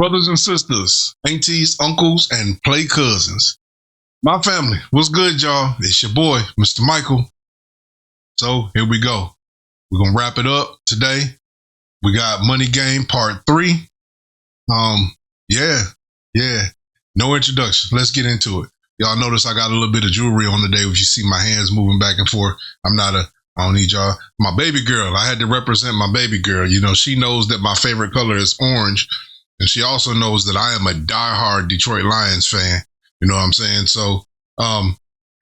brothers and sisters, aunties, uncles, and play cousins. My family, what's good, y'all? It's your boy, Mr. Michael. So here we go. We're going to wrap it up today. We got Money Game Part 3. Yeah. No introduction. Let's get into it. Y'all notice I got a little bit of jewelry on today. If you see my hands moving back and forth, I don't need y'all. My baby girl, I had to represent my baby girl. You know, she knows that my favorite color is orange. And she also knows that I am a diehard Detroit Lions fan. You know what I'm saying? So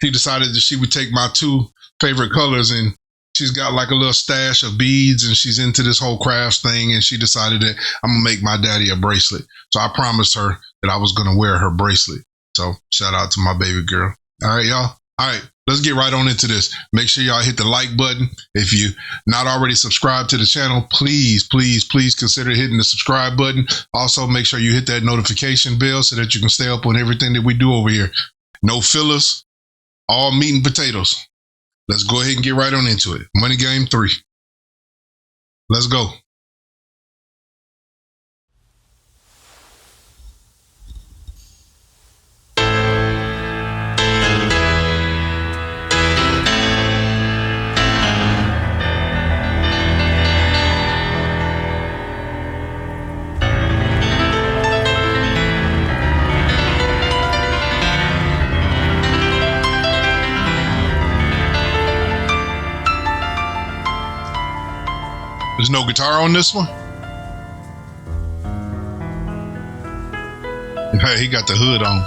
she decided that she would take my two favorite colors, and she's got like a little stash of beads, and she's into this whole crafts thing, and she decided that I'm going to make my daddy a bracelet. So I promised her that I was going to wear her bracelet. So shout out to my baby girl. All right, y'all. All right, let's get right on into this. Make sure y'all hit the like button. If you not already subscribed to the channel, please consider hitting the subscribe button. Also, make sure you hit that notification bell so that you can stay up on everything that we do over here. No fillers, all meat and potatoes. Let's go ahead and get right on into it. Money Game 3. Let's go. There's no guitar on this one? Hey, he got the hood on.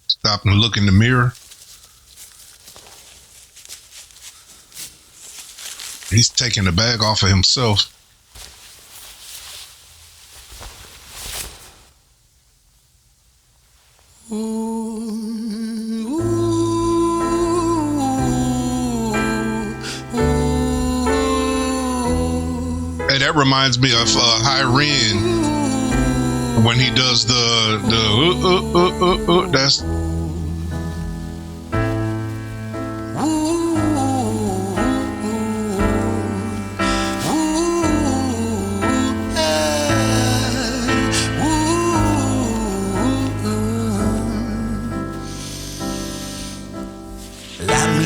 Stop and look in the mirror. He's taking the bag off of himself. Hey, that reminds me of Hyren when he does that's.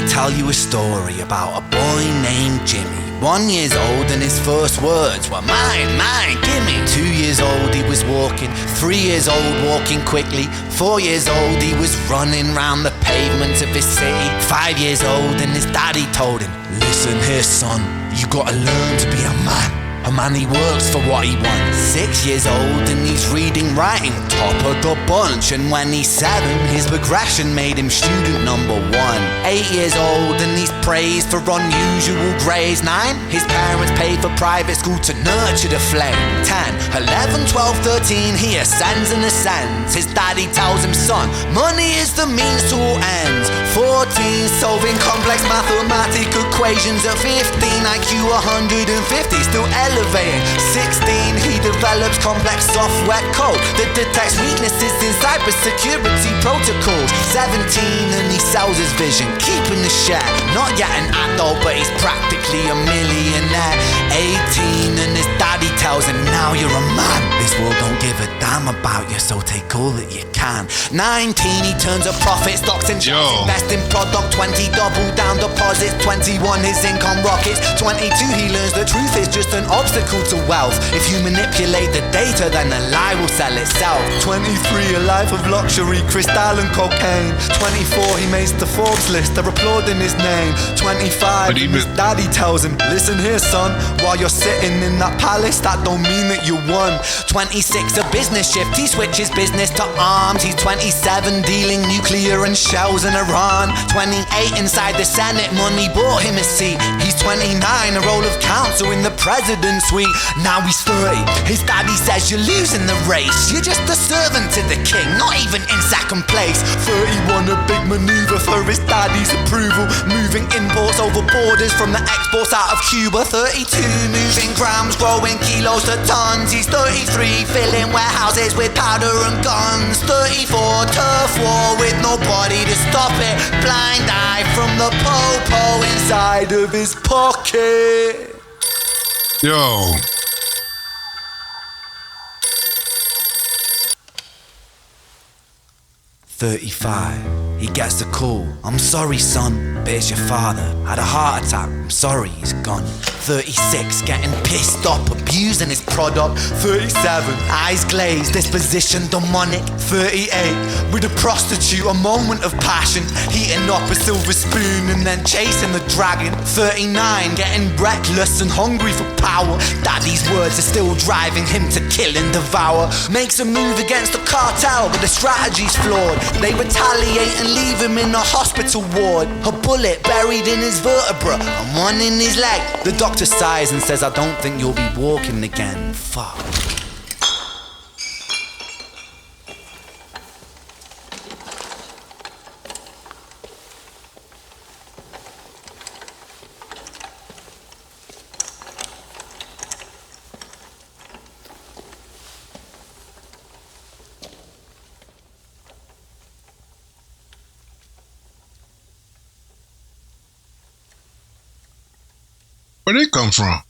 Tell you a story about a boy named Jimmy. 1 year old and his first words were mine, gimme. 2 years old he was walking, 3 years old walking quickly, 4 years old he was running round the pavements of his city. 5 years old and his daddy told him, listen here son, you gotta learn to be a man he works for what he wants. 6 years old and he's reading, writing, top of the bunch. And when he's 7, his progression made him student number 1. 8 years old and he's praised for unusual grades. 9, his parents paid for private school to nurture the flame. 10, 11, 12, 13, he ascends and ascends. His daddy tells him, son, money is the means to all ends. 14, solving complex mathematical equations. At 15, IQ 150, still elevating. 16, he develops complex software code that detects weaknesses in cybersecurity protocols. 17, and he sells his vision, keeping the share. Not yet an adult, but he's practically a millionaire. 18, and his daddy tells him, now you're a man. This world don't give a damn about you, so take all that you can. 19, he turns a profit, stocks and shares, invest in product. 20, double down deposits. 21, his income rockets. 22, he learns the truth is just an obstacle to wealth. If you manipulate the data, then the lie will sell itself. 23, a life of luxury, crystal and cocaine. 24, he makes the Forbes list. They're applauding world in his name. 25, and his daddy tells him, listen here son, while you're sitting in that palace, that don't mean that you won. 26, a business shift, he switches business to arms. He's 27, dealing nuclear and shells in Iran. 28, inside the Senate, money bought him a seat. He's 29, a role of counsel in the president's suite. Now he's 30, his daddy says you're losing the race. You're just a servant to the king, not even in second place. 31, a big maneuver for his daddy's approval, moving imports over borders from the exports out of Cuba. 32, moving grams, growing kilos to tons. He's 33, filling warehouses with powder and guns. 34, turf war with nobody to stop it. Blind eye from the po-po inside of his pocket. Yo. "35, he gets the call. I'm sorry, son, but it's your father. Had a heart attack. I'm sorry, he's gone. 36, getting pissed off, abusing his product. 37, eyes glazed, disposition demonic. 38, with a prostitute, a moment of passion, heating up a silver spoon and then chasing the dragon. 39, getting reckless and hungry for power. Daddy's words are still driving him to kill and devour. Makes a move against the cartel, but the strategy's flawed. They retaliate and leave him in a hospital ward. A bullet buried in his vertebra and one in his leg. The doctor sighs and says, I don't think you'll be walking again. Fuck. Where they come from?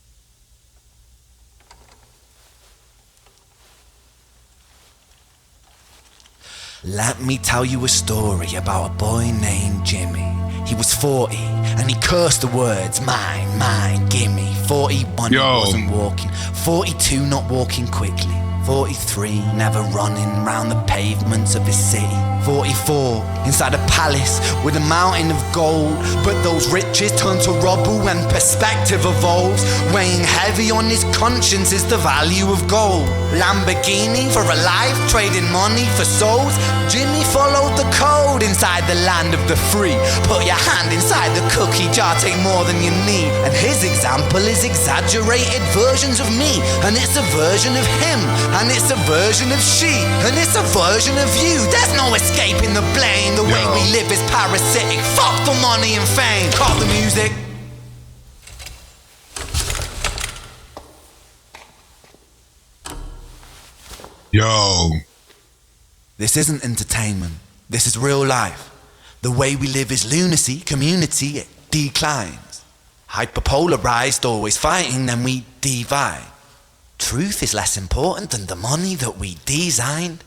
Let me tell you a story about a boy named Jimmy. He was 40 and he cursed the words, mine, mine, gimme. 41, he wasn't walking. 42, not walking quickly. 43, never running round the pavements of his city. 44, inside a palace with a mountain of gold. But those riches turn to rubble when perspective evolves. Weighing heavy on his conscience is the value of gold. Lamborghini for a life, trading money for souls. Jimmy followed the code inside the land of the free. Put your hand inside the cookie jar, take more than you need. And his example is exaggerated versions of me. And it's a version of him. And it's a version of she. And it's a version of you. There's no escaping the blame. The way we live is parasitic. Fuck the money and fame. Cut the music. Yo. This isn't entertainment. This is real life. The way we live is lunacy. Community, it declines. Hyperpolarized, always fighting, then we divide. Truth is less important than the money that we designed.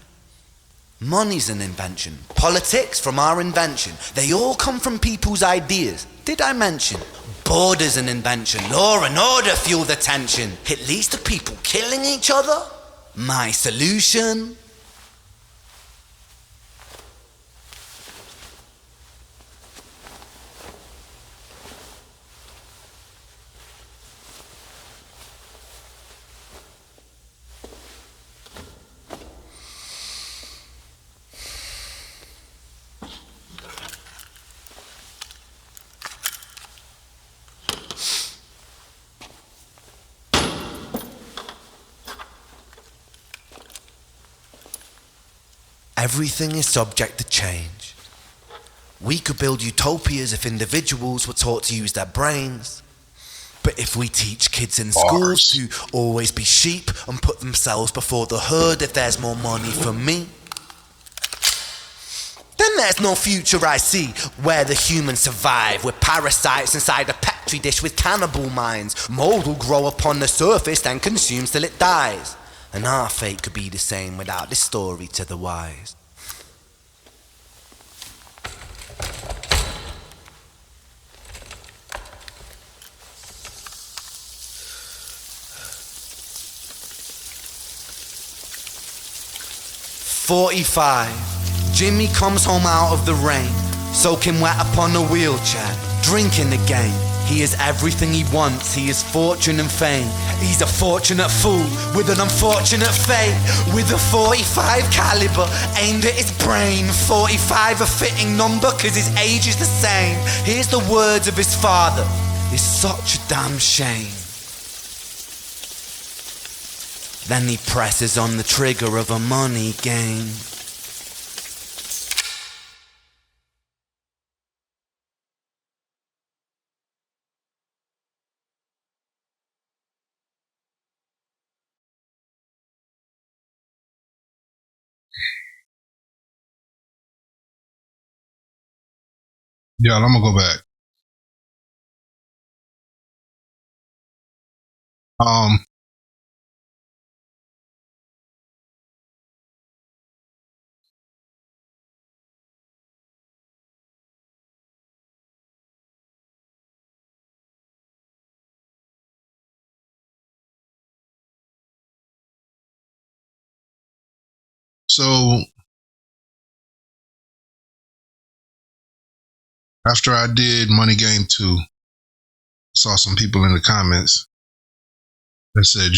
Money's an invention. Politics from our invention. They all come from people's ideas. Did I mention? Border's an invention. Law and order fuel the tension. It leads to people killing each other. My solution? Everything is subject to change. We could build utopias if individuals were taught to use their brains. But if we teach kids in schools to always be sheep and put themselves before the herd if there's more money for me, then there's no future I see where the humans survive. We're parasites inside a petri dish with cannibal minds. Mold will grow upon the surface then consumes till it dies. And our fate could be the same without this story to the wise. "45, Jimmy comes home out of the rain. soaking wet upon a wheelchair, drinking the game. He is everything he wants, he is fortune and fame. He's a fortunate fool with an unfortunate fate. With a 45 caliber aimed at his brain. 45 a fitting number cause his age is the same. Here's the words of his father, it's such a damn shame. Then he presses on the trigger of a money game. Yeah, I'm gonna go back. So after I did Money Game 2, saw some people in the comments that said,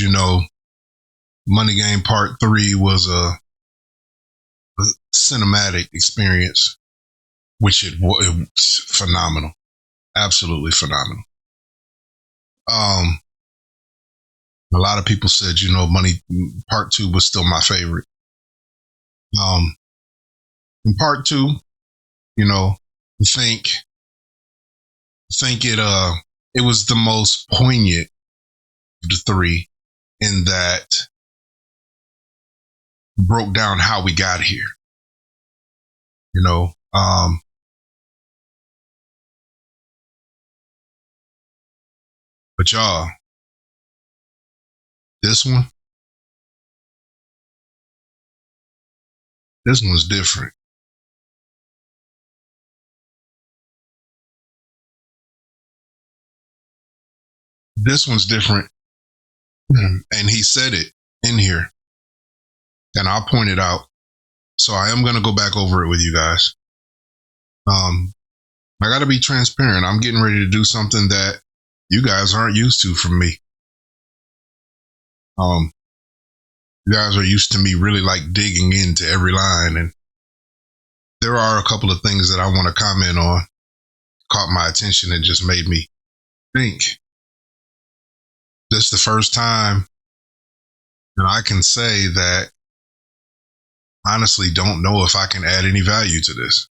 Money Game Part 3 was a cinematic experience, which it was phenomenal. Absolutely phenomenal. A lot of people said, Money Part 2 was still my favorite. In Part 2, I think it was the most poignant of the three, in that broke down how we got here. But y'all, this one's different. This one's different. And he said it in here. And I'll point it out. So I am going to go back over it with you guys. I got to be transparent. I'm getting ready to do something that you guys aren't used to from me. You guys are used to me really digging into every line. And there are a couple of things that I want to comment on. Caught my attention and just made me think. This is the first time that I can say that honestly don't know if I can add any value to this.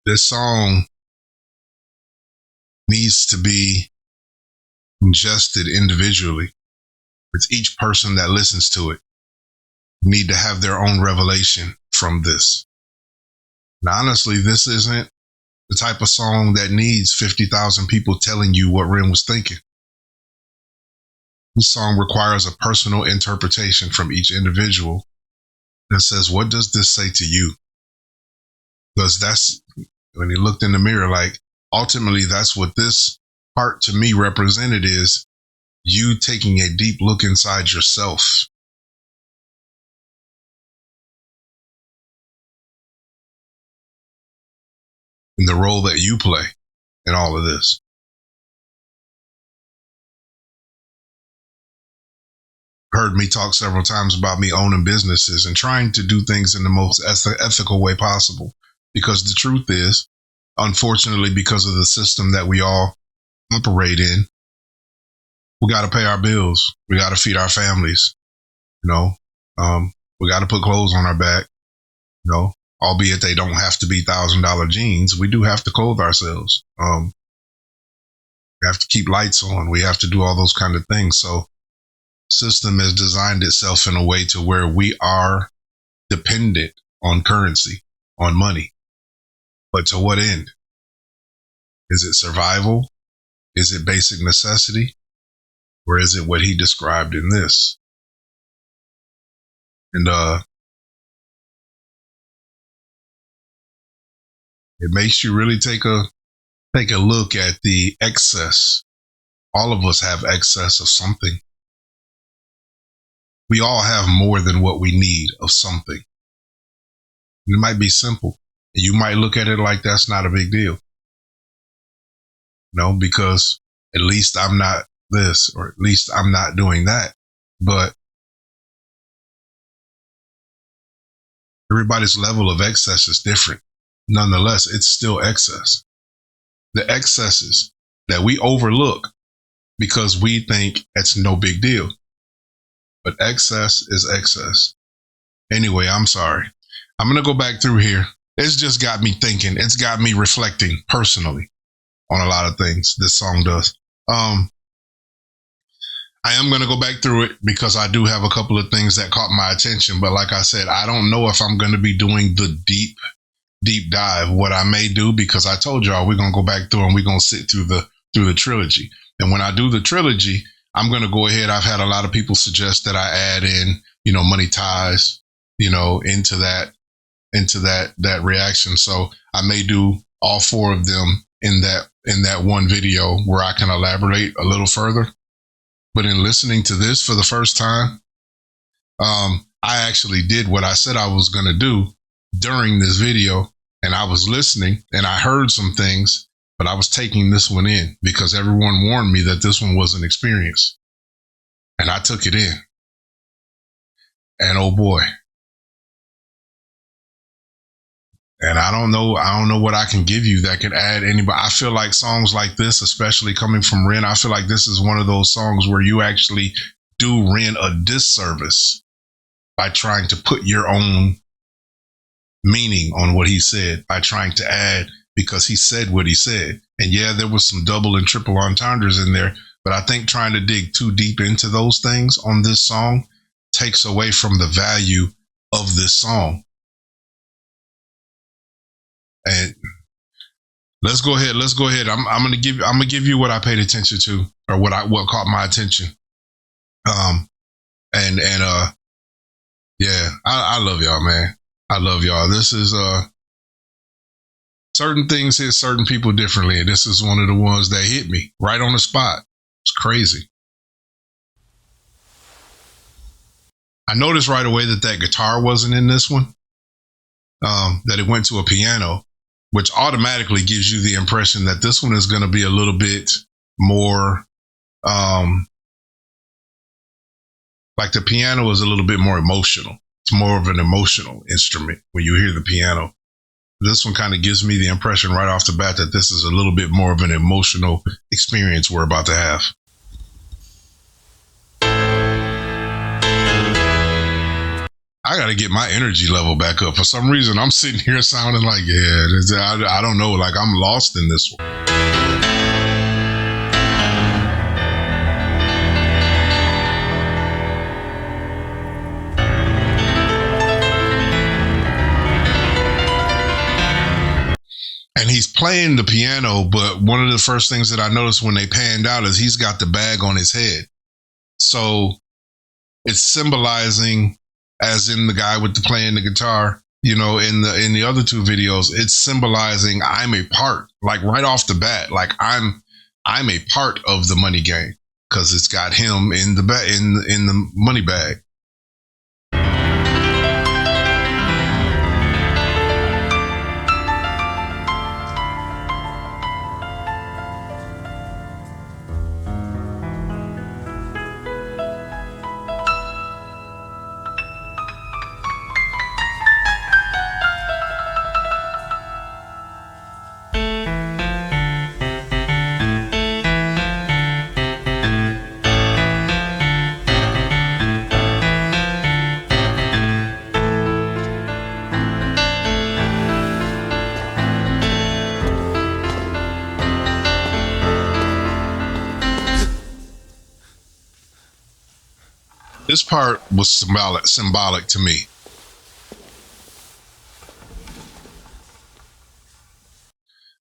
This song needs to be ingested individually. It's each person that listens to it need to have their own revelation from this. Now, honestly, this isn't the type of song that needs 50,000 people telling you what Ren was thinking. This song requires a personal interpretation from each individual that says, what does this say to you? Because that's, when he looked in the mirror, ultimately that's what this part to me represented, is you taking a deep look inside yourself. And the role that you play in all of this. Heard me talk several times about me owning businesses and trying to do things in the most ethical way possible. Because the truth is, unfortunately, because of the system that we all operate in, we got to pay our bills. We got to feed our families. We got to put clothes on our back. Albeit they don't have to be $1,000 jeans. We do have to clothe ourselves. We have to keep lights on. We have to do all those kind of things. So system has designed itself in a way to where we are dependent on currency, on money. But to what end? Is it survival? Is it basic necessity? Or is it what he described in this? And it makes you really take a look at the excess. All of us have excess of something. We all have more than what we need of something. It might be simple. You might look at it like that's not a big deal. No, because at least I'm not this, or at least I'm not doing that. But everybody's level of excess is different. Nonetheless, it's still excess. The excesses that we overlook because we think it's no big deal. But excess is excess. Anyway, I'm sorry. I'm going to go back through here. It's just got me thinking. It's got me reflecting personally on a lot of things this song does. I am going to go back through it because I do have a couple of things that caught my attention. But like I said, I don't know if I'm going to be doing the deep dive. What I may do, because I told y'all we're going to go back through and we're going to sit through the trilogy. And when I do the trilogy, I'm going to go ahead. I've had a lot of people suggest that I add in, Money Ties, into that reaction. So I may do all four of them in that one video where I can elaborate a little further. But in listening to this for the first time, I actually did what I said I was going to do during this video. And I was listening and I heard some things, but I was taking this one in because everyone warned me that this one was an experience. And I took it in. And oh boy. And I don't know what I can give you that can add anybody. I feel like songs like this, especially coming from Ren, I feel like this is one of those songs where you actually do Ren a disservice by trying to put your own meaning on what he said, by trying to add, because he said what he said. And yeah, there was some double and triple entendres in there, but I think trying to dig too deep into those things on this song takes away from the value of this song. And let's go ahead. I'm gonna give you what I paid attention to, or what caught my attention. Yeah, I love y'all, man. I love y'all. This is certain things hit certain people differently, and this is one of the ones that hit me right on the spot. It's crazy. I noticed right away that guitar wasn't in this one. That it went to a piano, which automatically gives you the impression that this one is going to be a little bit more, like the piano is a little bit more emotional. It's more of an emotional instrument when you hear the piano. This one kind of gives me the impression right off the bat that this is a little bit more of an emotional experience we're about to have. I got to get my energy level back up. For some reason, I'm sitting here sounding like, I don't know, like I'm lost in this one. And he's playing the piano, but one of the first things that I noticed when they panned out is he's got the bag on his head. So it's symbolizing, as in the guy with playing the guitar, in the other two videos, it's symbolizing I'm a part, like right off the bat, like I'm a part of the money game because it's got him in the money bag. This part was symbolic to me.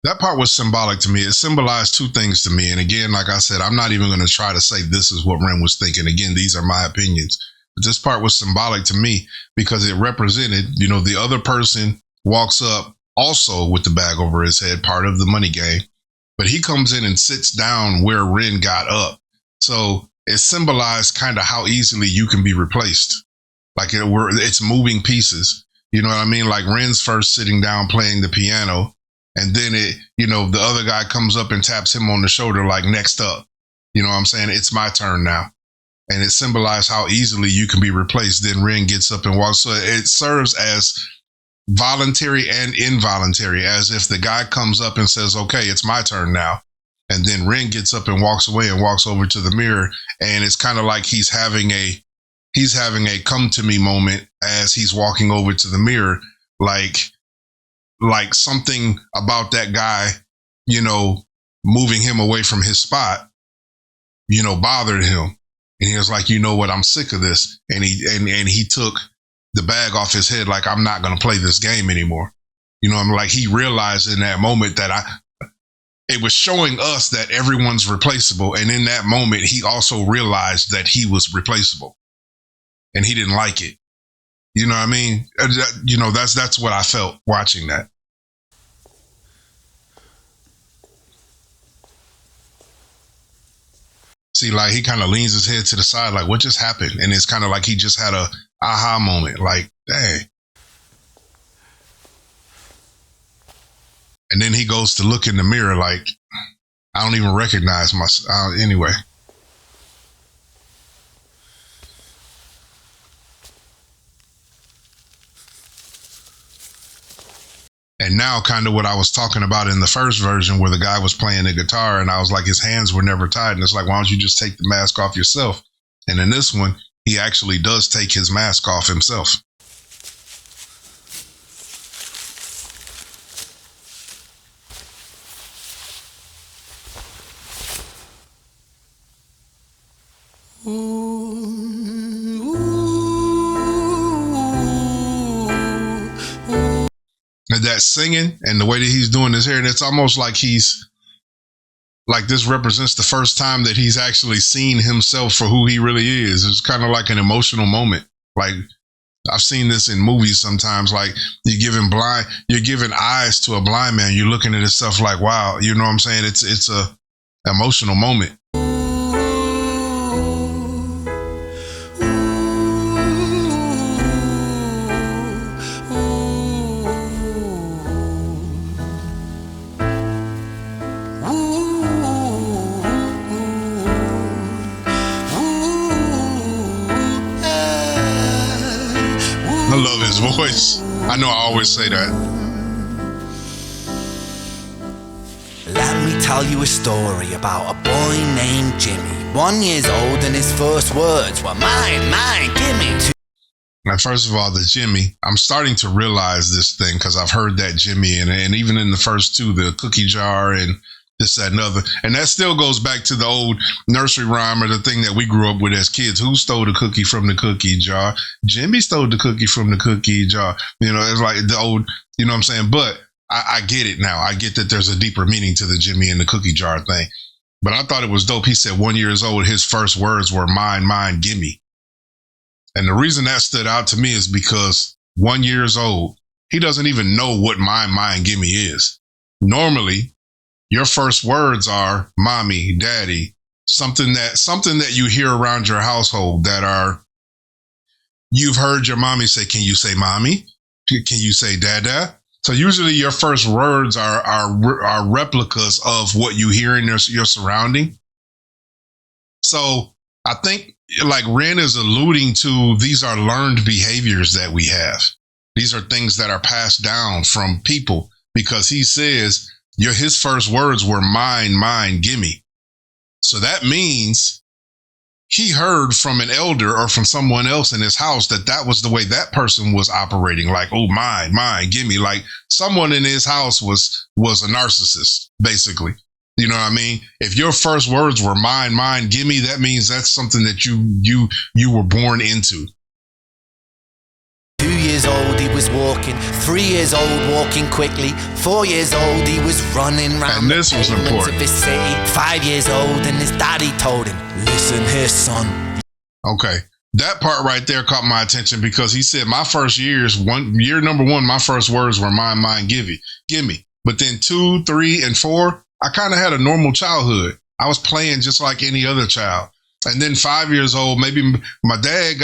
That part was symbolic to me. It symbolized two things to me. And again, like I said, I'm not even going to try to say this is what Ren was thinking. Again, these are my opinions. But this part was symbolic to me because it represented, the other person walks up also with the bag over his head, part of the money game. But he comes in and sits down where Ren got up. So it symbolized kind of how easily you can be replaced. Like it's moving pieces. You know what I mean? Like Ren's first sitting down playing the piano, and then the other guy comes up and taps him on the shoulder like, next up. You know what I'm saying? It's my turn now. And it symbolized how easily you can be replaced. Then Ren gets up and walks. So it serves as voluntary and involuntary, as if the guy comes up and says, okay, it's my turn now. And then Ren gets up and walks away and walks over to the mirror. And it's kind of like he's having a come to me moment as he's walking over to the mirror. Like something about that guy, moving him away from his spot, bothered him. And he was like, you know what, I'm sick of this. And he took the bag off his head, like, I'm not going to play this game anymore. I'm like, he realized in that moment that it was showing us that everyone's replaceable. And in that moment, he also realized that he was replaceable and he didn't like it. You know what I mean? That's what I felt watching that. See, like, he kind of leans his head to the side, like, what just happened? And it's kind of like he just had a aha moment, like, dang. And then he goes to look in the mirror, like, I don't even recognize myself. Anyway. And now kind of what I was talking about in the first version where the guy was playing the guitar and I was like, his hands were never tied. And it's like, why don't you just take the mask off yourself? And in this one, he actually does take his mask off himself. And that singing and the way that he's doing his hair, and it's almost like this represents the first time that he's actually seen himself for who he really is. It's kind of like an emotional moment. Like, I've seen this in movies sometimes, like you're giving eyes to a blind man. You're looking at himself like, wow, you know what I'm saying? It's a emotional moment. I love his voice. I know I always say that. Let me tell you a story about a boy named Jimmy. 1 year old and his first words were mine, gimme. Now, first of all, the Jimmy, I'm starting to realize this thing because I've heard that Jimmy and even in the first two, the cookie jar and this, that, and other. And that still goes back to the old nursery rhyme or the thing that we grew up with as kids. Who stole the cookie from the cookie jar? Jimmy stole the cookie from the cookie jar. It's like the old, you know what I'm saying? But I get it now. I get that there's a deeper meaning to the Jimmy and the cookie jar thing. But I thought it was dope. He said 1 year old, his first words were mine, gimme. And the reason that stood out to me is because 1 year old, he doesn't even know what mine, gimme is. Normally, your first words are mommy, daddy, something that you hear around your household that are, you've heard your mommy say, can you say mommy? Can you say dada? So usually your first words are replicas of what you hear in your surrounding. So I think like Ren is alluding to, these are learned behaviors that we have. These are things that are passed down from people because he says, his first words were mine, gimme. So that means he heard from an elder or from someone else in his house that was the way that person was operating. Like, oh, mine, gimme. Like someone in his house was a narcissist, basically. You know what I mean? If your first words were mine, gimme, that means that's something that you were born into. 2 years old, he was walking. 3 years old, walking quickly. 4 years old, he was running round. And this was important. Of his city. 5 years old, and his daddy told him, "Listen here, son." Okay, that part right there caught my attention because he said my first year number one, my first words were mine, gimme. But then 2, 3, and 4, I kind of had a normal childhood. I was playing just like any other child. And then 5 years old, maybe my dad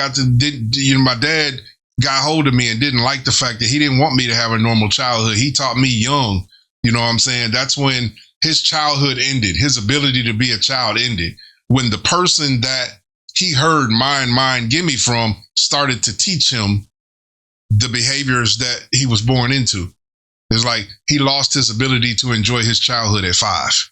got hold of me and didn't like the fact that he didn't want me to have a normal childhood. He taught me young, you know what I'm saying? That's when his childhood ended. His ability to be a child ended. When the person that he heard mine, gimme from started to teach him the behaviors that he was born into. It's like he lost his ability to enjoy his childhood at 5.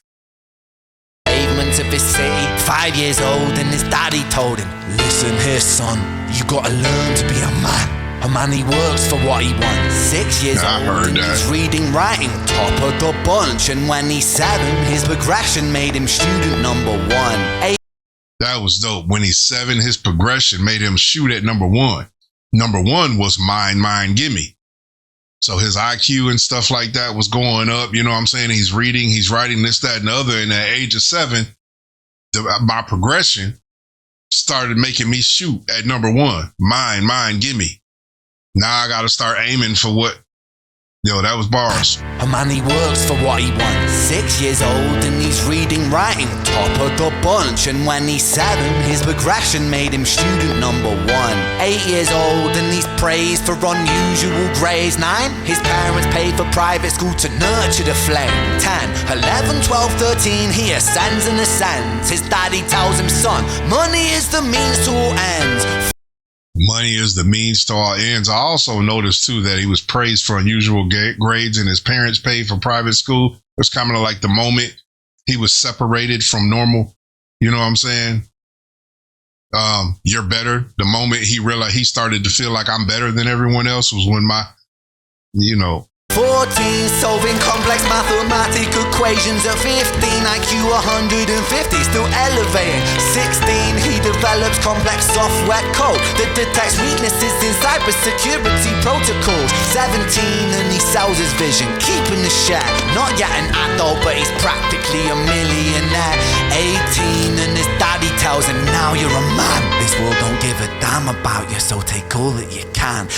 Pavements of his city, 5 years old, and his daddy told him, listen here, son, you gotta learn to be a man. A man, he works for what he wants. 6 years old, and he's reading, writing, top of the bunch. And when he's 7, his progression made him student number 1. That was dope. When he's 7, his progression made him shoot at number 1. Number 1 was mine, gimme. So his IQ and stuff like that was going up. You know what I'm saying? He's reading, he's writing this, that, and the other. And at age of 7, my progression started making me shoot at number 1. Mine, gimme. Now I got to start aiming for what. Yo, that was bars. A man, he works for what he wants. 6 years old, and he's reading, writing, top of the bunch. And when he's 7, his progression made him student number 1. 8 years old, and he's praised for unusual grades. 9, his parents paid for private school to nurture the flame. 10, 11, 12, 13, he ascends and ascends. His daddy tells him, son, money is the means to all ends. Money is the means to all ends. I also noticed, too, that he was praised for unusual grades and his parents paid for private school. It was kind of like the moment he was separated from normal. You know what I'm saying? You're better. The moment he realized he started to feel like I'm better than everyone else was when 14, solving complex mathematical equations. At 15, IQ 150, still elevating. 16, he develops complex software code that detects weaknesses in cybersecurity protocols. 17, and he sells his vision, keeping the share. Not yet an adult, but he's practically a millionaire. 18, and his daddy tells him, now you're a man. This world don't give a damn about you, so take all that you can.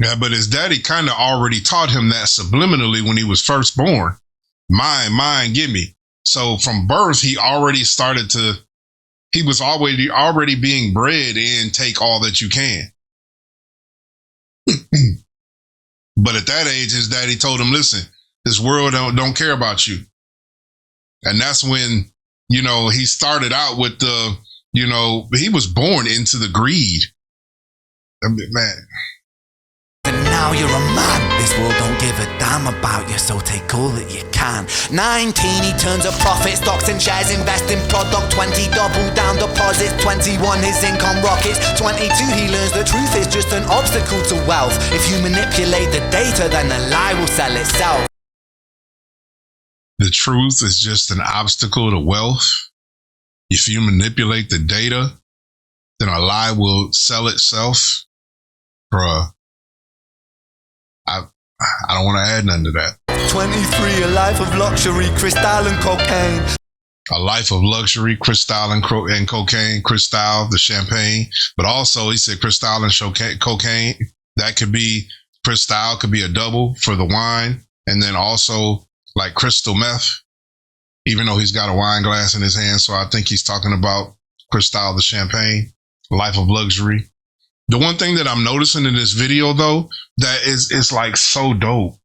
Yeah, but his daddy kind of already taught him that subliminally when he was first born. Mine, gimme. So from birth, he already started to, he was already being bred in take all that you can. But at that age, his daddy told him, listen, this world don't care about you. And that's when, he started out with he was born into the greed. I mean, man. Now you're a man. This world don't give a damn about you, so take all that you can. 19, he turns a profit, stocks and shares, invest in product. 20, double down deposits. 21, his income rockets. 22, he learns the truth is just an obstacle to wealth. If you manipulate the data, then the lie will sell itself. The truth is just an obstacle to wealth. If you manipulate the data, then a lie will sell itself. Bruh. I don't want to add nothing to that. 23, a life of luxury, crystal and cocaine. A life of luxury, crystal and cocaine, crystal, the champagne. But also, he said crystal and cocaine. That could be, crystal could be a double for the wine. And then also like crystal meth, even though he's got a wine glass in his hand. So I think he's talking about crystal, the champagne, life of luxury. The one thing that I'm noticing in this video, though, that is like so dope.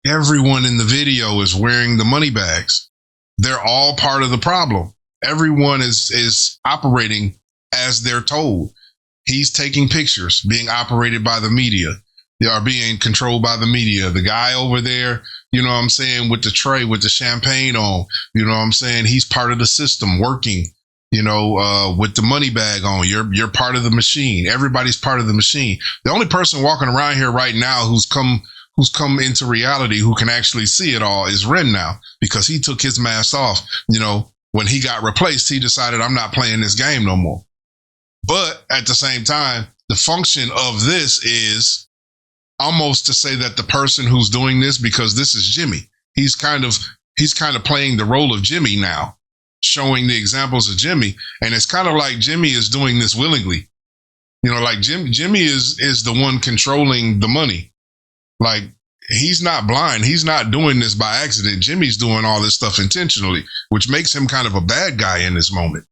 Everyone in the video is wearing the money bags. They're all part of the problem. Everyone is operating as they're told. He's taking pictures, being operated by the media. They are being controlled by the media. The guy over there, you know what I'm saying, with the tray, with the champagne on, you know what I'm saying? He's part of the system working. With the money bag on, you're part of the machine. Everybody's part of the machine. The only person walking around here right now who's come into reality, who can actually see it all, is Ren now, because he took his mask off. When he got replaced, he decided, I'm not playing this game no more. But at the same time, the function of this is almost to say that the person who's doing this, because this is Jimmy, he's kind of playing the role of Jimmy now, showing the examples of Jimmy. And it's kind of like Jimmy is doing this willingly. Like Jimmy is the one controlling the money. Like, he's not blind. He's not doing this by accident. Jimmy's doing all this stuff intentionally, which makes him kind of a bad guy in this moment.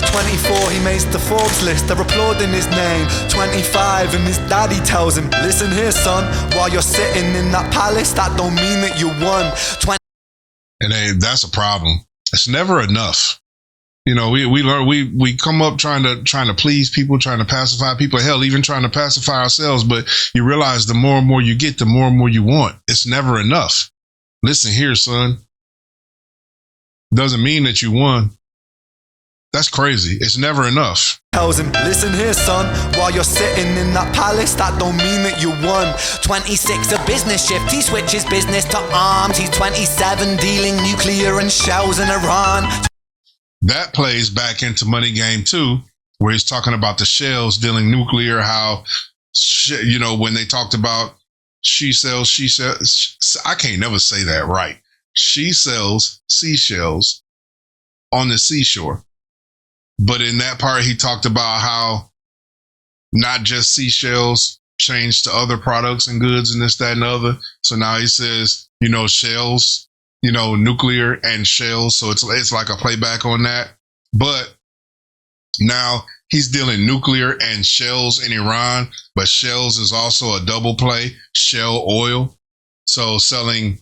24, he makes the Forbes list, they're applauding his name. 25, and his daddy tells him, listen here, son, while you're sitting in that palace, that don't mean that you won. And that's a problem. It's never enough. You know, we learn, we come up trying to please people, trying to pacify people, hell, even trying to pacify ourselves. But you realize the more and more you get, the more and more you want. It's never enough. Listen here, son. Doesn't mean that you won. That's crazy. It's never enough. Tells him, listen here, son, while you're sitting in that palace, that don't mean that you won. 26, a business shift, he switches business to arms. He's 27, dealing nuclear and shells in Iran. That plays back into Money Game 2, where he's talking about the shells dealing nuclear, how, you know, when they talked about she sells, I can't never say that right. She sells seashells on the seashore. But in that part, he talked about how not just seashells changed to other products and goods and this, that, and the other. So now he says, you know, shells, you know, nuclear and shells. So it's like a playback on that. But now he's dealing nuclear and shells in Iran, but shells is also a double play, shell oil. So selling,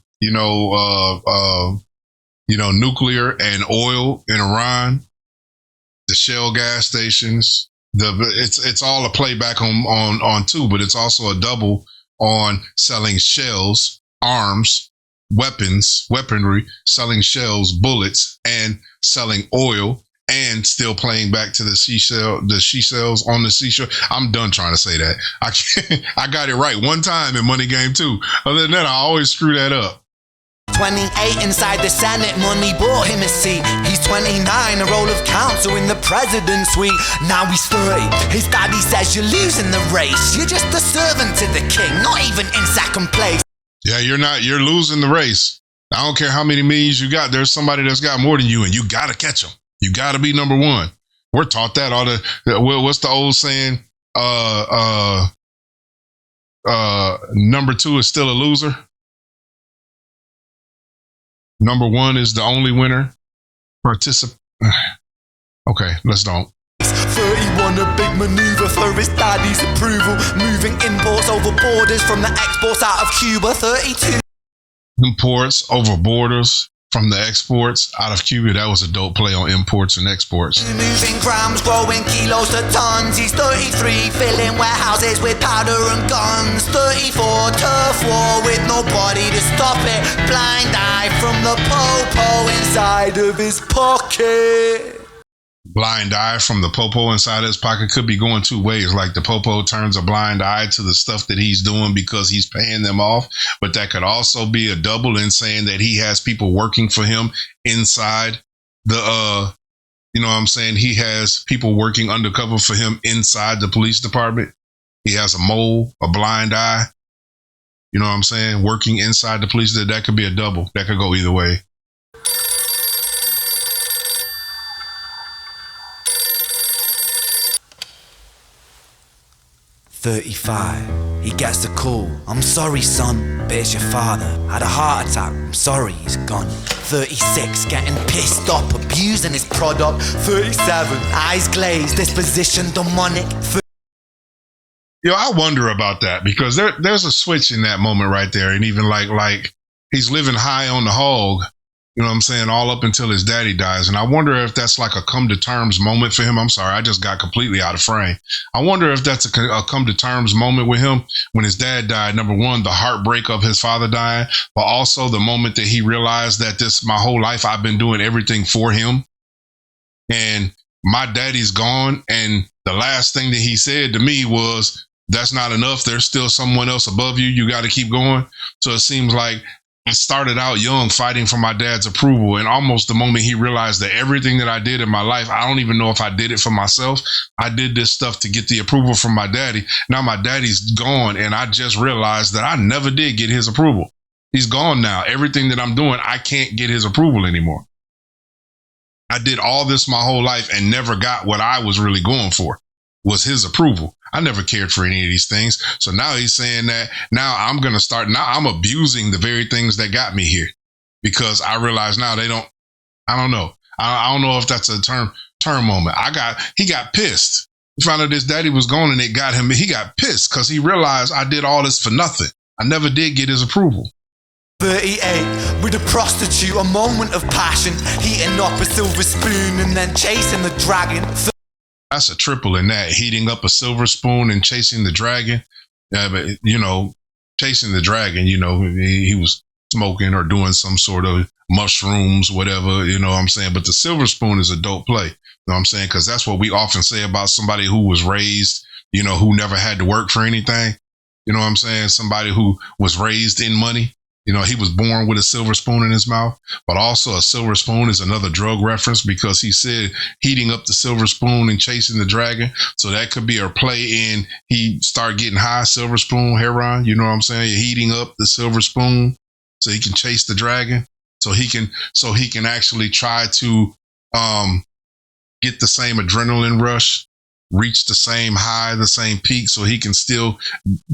nuclear and oil in Iran, the Shell gas stations, it's all a playback on two, but it's also a double on selling shells, arms, weaponry, selling shells, bullets, and selling oil, and still playing back to the she sells on the seashore. I'm done trying to say that. I got it right one time in Money Game 2. Other than that, I always screw that up. 28 inside the Senate, money bought him a seat. He's 29, a role of counsel in the president's suite. Now he's 30, his daddy says you're losing the race. You're just a servant to the king, not even in second place. Yeah, you're losing the race. I don't care how many millions you got. There's somebody that's got more than you, and you got to catch them. You got to be number one. We're taught that what's the old saying? Number two is still a loser. Number one is the only winner. Okay, let's don't. 31, a big maneuver for his daddy's approval. Moving imports over borders from the exports out of Cuba. 32. Imports over borders from the exports out of Cuba. That was a dope play on imports and exports. Moving grams, growing kilos to tons. He's 33, filling warehouses with powder and guns. 34, turf war with nobody to stop it. Blind eye from the popo inside of his pocket. Blind eye from the popo inside his pocket could be going two ways. Like the popo turns a blind eye to the stuff that he's doing because he's paying them off. But that could also be a double in saying that he has people working for him inside the, he has people working undercover for him inside the police department. He has a mole, a blind eye, working inside the police. That could be a double. That could go either way. 35, he gets a call. I'm sorry, son, but it's your father. Had a heart attack. I'm sorry, he's gone. 36, getting pissed off, abusing his product. 37, eyes glazed, disposition demonic. I wonder about that because there's a switch in that moment right there. And even like he's living high on the hog, all up until his daddy dies. And I wonder if that's like a come to terms moment for him. I'm sorry, I just got completely out of frame. I wonder if that's a come to terms moment with him when his dad died. Number one, the heartbreak of his father dying, but also the moment that he realized that my whole life I've been doing everything for him. And my daddy's gone. And the last thing that he said to me was, that's not enough. There's still someone else above you. You got to keep going. So it seems like I started out young fighting for my dad's approval. And almost the moment he realized that everything that I did in my life, I don't even know if I did it for myself. I did this stuff to get the approval from my daddy. Now my daddy's gone. And I just realized that I never did get his approval. He's gone now. Everything that I'm doing, I can't get his approval anymore. I did all this my whole life and never got what I was really going for, was his approval. I never cared for any of these things. So now he's saying that now I'm going to start. Now I'm abusing the very things that got me here because I realize now I don't know. I don't know if that's a term. Turn moment. He got pissed. He found out his daddy was gone and it got him. He got pissed because he realized I did all this for nothing. I never did get his approval. 38, with a prostitute, a moment of passion, heating up a silver spoon and then chasing the dragon. That's a triple in that. Heating up a silver spoon and chasing the dragon. Yeah, but, you know, chasing the dragon, you know, he was smoking or doing some sort of mushrooms, whatever, you know what I'm saying? But the silver spoon is a dope play, you know what I'm saying? Because that's what we often say about somebody who was raised, you know, who never had to work for anything. You know what I'm saying? Somebody who was raised in money. You know, he was born with a silver spoon in his mouth, but also a silver spoon is another drug reference because he said heating up the silver spoon and chasing the dragon. So that could be a play in he started getting high, silver spoon, heroin. You know what I'm saying? You're heating up the silver spoon so he can chase the dragon. So he can actually try to get the same adrenaline rush, reach the same high, the same peak, so he can still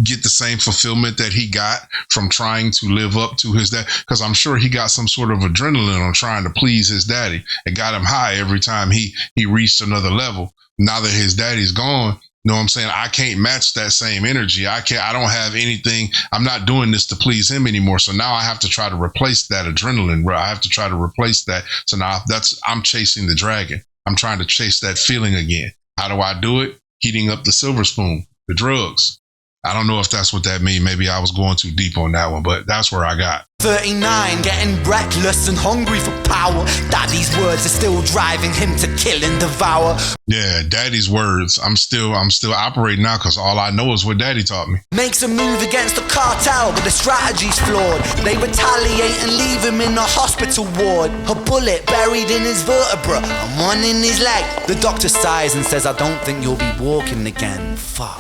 get the same fulfillment that he got from trying to live up to his dad. Because I'm sure he got some sort of adrenaline on trying to please his daddy. It got him high every time he reached another level. Now that his daddy's gone, you know what I'm saying? I can't match that same energy. I don't have anything. I'm not doing this to please him anymore. So now I have to try to replace that adrenaline. I have to try to replace that. So now I'm chasing the dragon. I'm trying to chase that feeling again. How do I do it? Heating up the silver spoon, the drugs. I don't know if that's what that means. Maybe I was going too deep on that one, but that's where I got. 39, getting reckless and hungry for power. Daddy's words are still driving him to kill and devour. Yeah, daddy's words. I'm still operating now because all I know is what daddy taught me. Makes a move against the cartel, but the strategy's flawed. They retaliate and leave him in a hospital ward. A bullet buried in his vertebra and one in his leg. The doctor sighs and says, I don't think you'll be walking again. Fuck.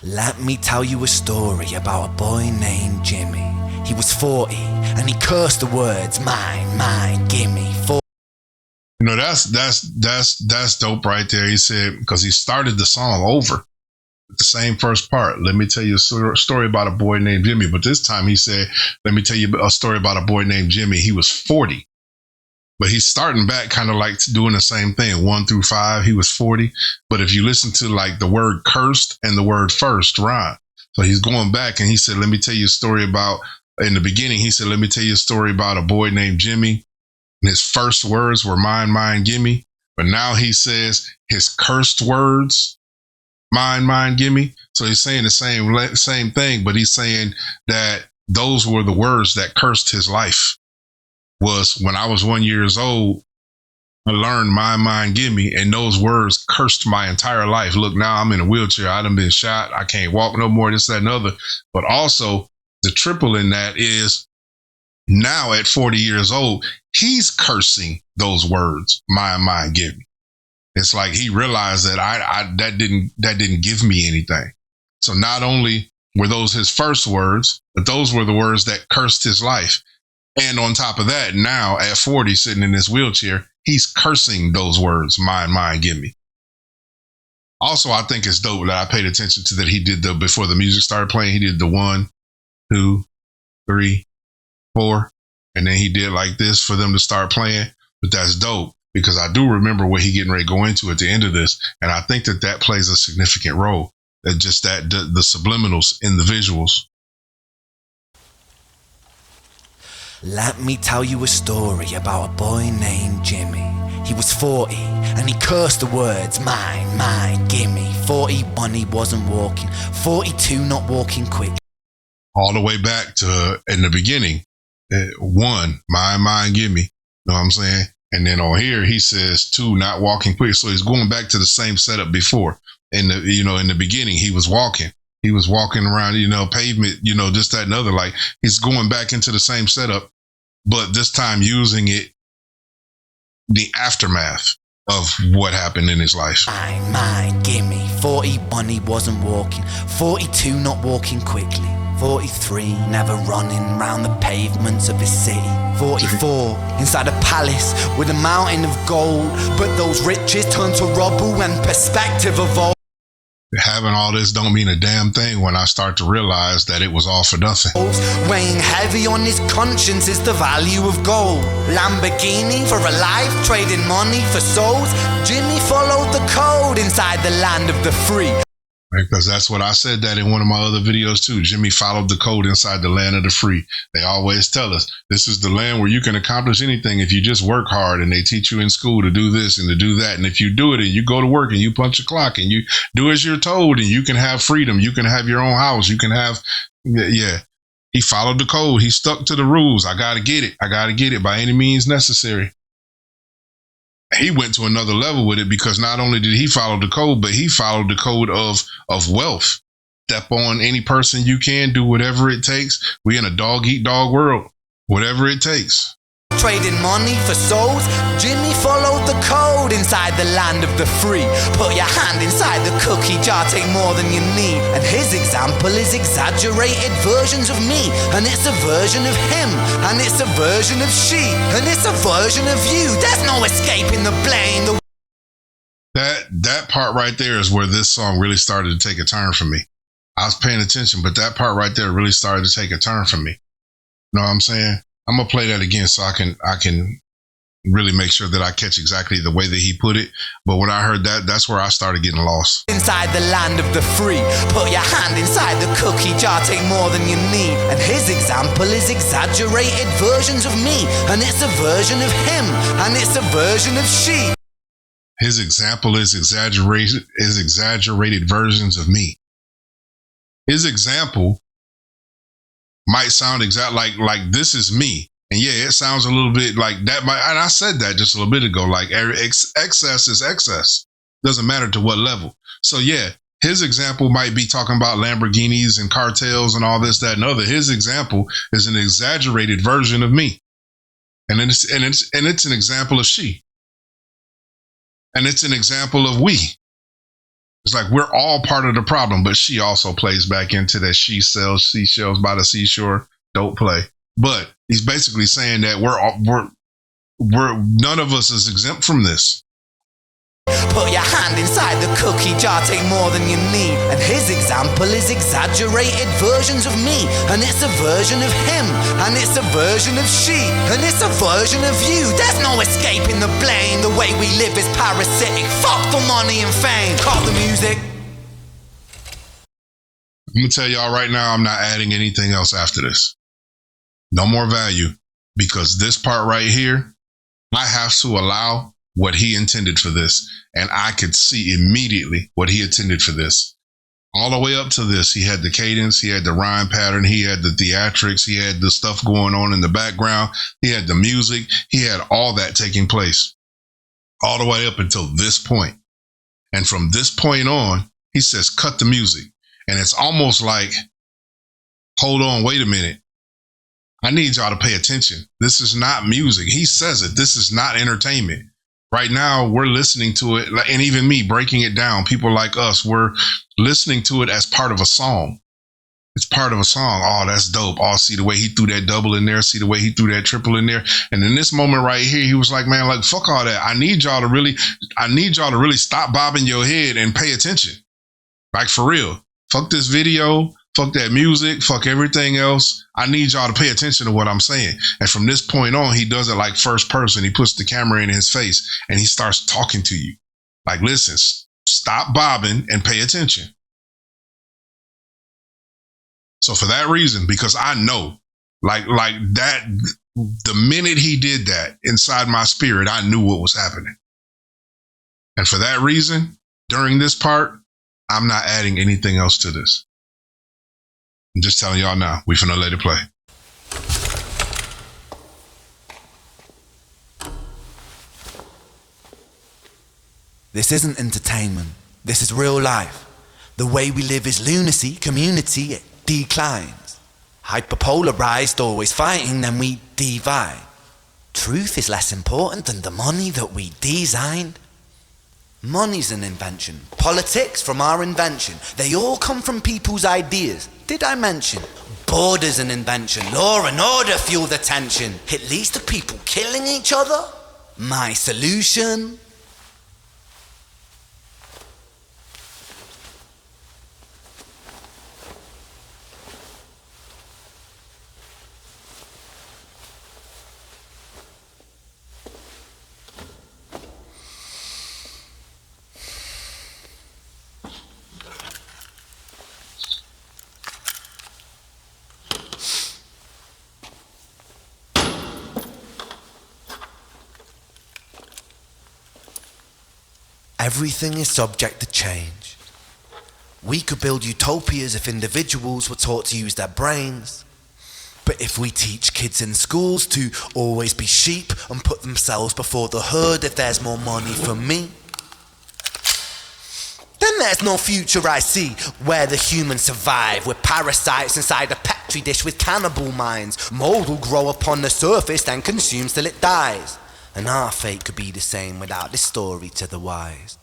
Let me tell you a story about a boy named Jimmy. He was 40 and he cursed the words, mine, mine, gimme. You know, that's dope right there. He said, because he started the song over with the same first part. Let me tell you a story about a boy named Jimmy. But this time he said, let me tell you a story about a boy named Jimmy. He was 40. But he's starting back kind of like doing the same thing, 1 through 5. He was 40. But if you listen to like the word cursed and the word first rhyme. So he's going back and he said, let me tell you a story about, in the beginning, he said, let me tell you a story about a boy named Jimmy. And his first words were mine, mine, gimme. But now he says his cursed words, mine, mine, gimme. So he's saying the same thing, but he's saying that those were the words that cursed his life. Was when I was 1 year old, I learned mine, mine, gimme, and those words cursed my entire life. Look, now I'm in a wheelchair. I done been shot. I can't walk no more, this, that, and other. But also the triple in that is now at 40 years old, he's cursing those words, mine, mine, gimme. It's like he realized that that didn't give me anything. So not only were those his first words, but those were the words that cursed his life. And on top of that, now at 40, sitting in this wheelchair, he's cursing those words, mine, mine, gimme. Also, I think it's dope that I paid attention to that he did before the music started playing, he did the 1, 2, 3, 4. And then he did like this for them to start playing. But that's dope because I do remember what he getting ready to go into at the end of this. And I think that plays a significant role. That just that the subliminals in the visuals. Let me tell you a story about a boy named Jimmy. He was 40 and he cursed the words, mine, mine, gimme. 41 he wasn't walking, 42 not walking quick. All the way back to in the beginning, 1, mine, mine, gimme. You know what I'm saying? And then on here he says 2, not walking quick. So he's going back to the same setup before. In the beginning he was walking. He was walking around, pavement, this, that, and other. Like he's going back into the same setup. but this time using it, the aftermath of what happened in his life. Mine, gimme. 41, he wasn't walking. 42, not walking quickly. 43, never running round the pavements of his city. 44, inside a palace with a mountain of gold, but those riches turn to rubble when perspective evolves. Having all this don't mean a damn thing when I start to realize that it was all for nothing. Weighing heavy on his conscience is the value of gold. Lamborghini for a life, trading money for souls. Jimmy followed the code inside the land of the free. Because that's what I said that in one of my other videos too. Jimmy followed the code inside the land of the free. They always tell us this is the land where you can accomplish anything if you just work hard, and they teach you in school to do this and to do that. And if you do it and you go to work and you punch a clock and you do as you're told, and you can have freedom, you can have your own house, you can have, yeah. He followed the code. He stuck to the rules. I got to get it. I got to get it by any means necessary. He went to another level with it because not only did he follow the code, but he followed the code of wealth. Step on any person you can, do whatever it takes. We in a dog eat dog world. Whatever it takes. Trading money for souls. Jimmy followed the code inside the land of the free. Put your hand inside the cookie jar, take more than you need. And his example is exaggerated versions of me. And it's a version of him. And it's a version of she. And it's a version of you. There's no escaping the blame. That part right there is where this song really started to take a turn for me. I was paying attention, but that part right there really started to take a turn for me. You know what I'm saying? I'm gonna play that again so I can really make sure that I catch exactly the way that he put it. But when I heard that, that's where I started getting lost. Inside the land of the free, put your hand inside the cookie jar, take more than you need. And his example is exaggerated versions of me. And it's a version of him. And it's a version of she. His example is exaggerated versions of me. His example might sound like this is me. And yeah, it sounds a little bit like that. And I said that just a little bit ago, like excess is excess. Doesn't matter to what level. So yeah, his example might be talking about Lamborghinis and cartels and all this, that, and other. His example is an exaggerated version of me. And it's an example of she. And it's an example of we. It's like we're all part of the problem, but she also plays back into that she sells seashells by the seashore. Don't play. But he's basically saying that we're none of us is exempt from this. Put your hand inside the cookie jar, take more than you need. And his example is exaggerated versions of me. And it's a version of him. And it's a version of she. And it's a version of you. There's no escaping the blame. The way we live is parasitic. Fuck the money and fame. Cut the music. I'm going to tell y'all right now, I'm not adding anything else after this. No more value. Because this part right here, I have to allow what he intended for this. And I could see immediately what he intended for this. All the way up to this, he had the cadence, he had the rhyme pattern, he had the theatrics, he had the stuff going on in the background, he had the music, he had all that taking place. All the way up until this point. And from this point on, he says, cut the music. And it's almost like, hold on, wait a minute. I need y'all to pay attention. This is not music. He says it. This is not entertainment. Right now, we're listening to it, and even me breaking it down, people like us, we're listening to it as part of a song. It's part of a song. Oh, that's dope. Oh, see the way he threw that double in there. See the way he threw that triple in there. And in this moment right here, he was like, man, like, fuck all that. I need y'all to really stop bobbing your head and pay attention. Like, for real. Fuck this video. Fuck that music. Fuck everything else. I need y'all to pay attention to what I'm saying. And from this point on, he does it like first person. He puts the camera in his face and he starts talking to you. Like, listen, stop bobbing and pay attention. So for that reason, because I know, like that, the minute he did that inside my spirit, I knew what was happening. And for that reason, during this part, I'm not adding anything else to this. I'm just telling y'all now, we finna let it play. This isn't entertainment. This is real life. The way we live is lunacy, community, it declines. Hyperpolarized, always fighting, then we divide. Truth is less important than the money that we designed. Money's an invention. Politics from our invention. They all come from people's ideas. Did I mention? Border's an invention. Law and order fuel the tension. It leads to people killing each other. My solution? Everything is subject to change. We could build utopias if individuals were taught to use their brains. But if we teach kids in schools to always be sheep and put themselves before the herd if there's more money for me, then there's no future I see where the humans survive with parasites inside a petri dish with cannibal minds. Mold will grow upon the surface then consumes till it dies. And our fate could be the same without this story to the wise.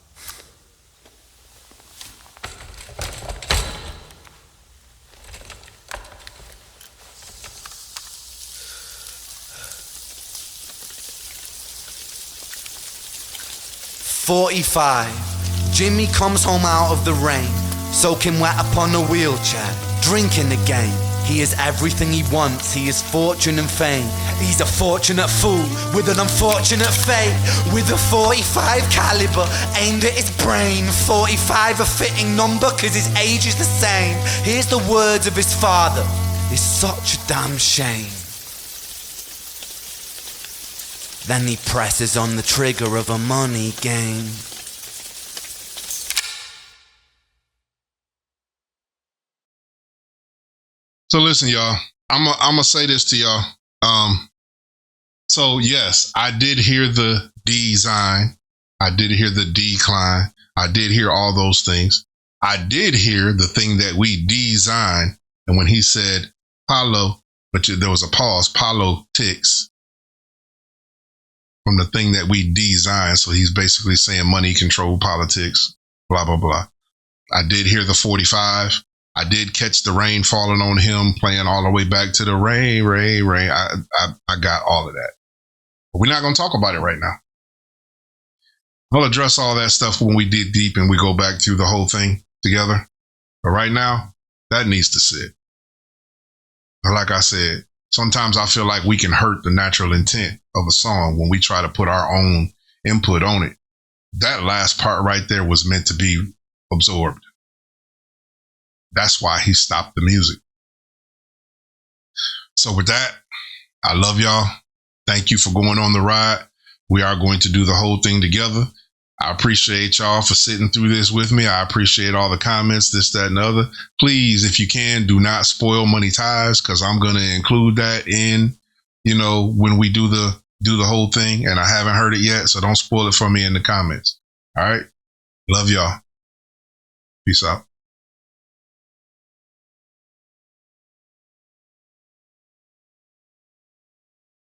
"45. Jimmy comes home out of the rain, soaking wet upon a wheelchair, drinking again. He is everything he wants, he is fortune and fame. He's a fortunate fool with an unfortunate fate. With a 45 caliber aimed at his brain. 45 a fitting number cause his age is the same. Here's the words of his father, it's such a damn shame. Then he presses on the trigger of a money game. So listen, y'all, I'm gonna say this to y'all. So yes, I did hear the design. I did hear the decline. I did hear all those things. I did hear the thing that we designed. And when he said Palo, but there was a pause, politics from the thing that we designed. So he's basically saying money control politics, blah, blah, blah. I did hear the 45. I did catch the rain falling on him, playing all the way back to the rain, rain, rain. I got all of that. But we're not going to talk about it right now. I'll address all that stuff when we dig deep and we go back through the whole thing together. But right now, that needs to sit. But like I said, sometimes I feel like we can hurt the natural intent of a song when we try to put our own input on it. That last part right there was meant to be absorbed. That's why he stopped the music. So with that, I love y'all. Thank you for going on the ride. We are going to do the whole thing together. I appreciate y'all for sitting through this with me. I appreciate all the comments, this, that, and the other. Please, if you can, do not spoil Money Ties, because I'm going to include that in, when we do the whole thing. And I haven't heard it yet, so don't spoil it for me in the comments. All right. Love y'all. Peace out.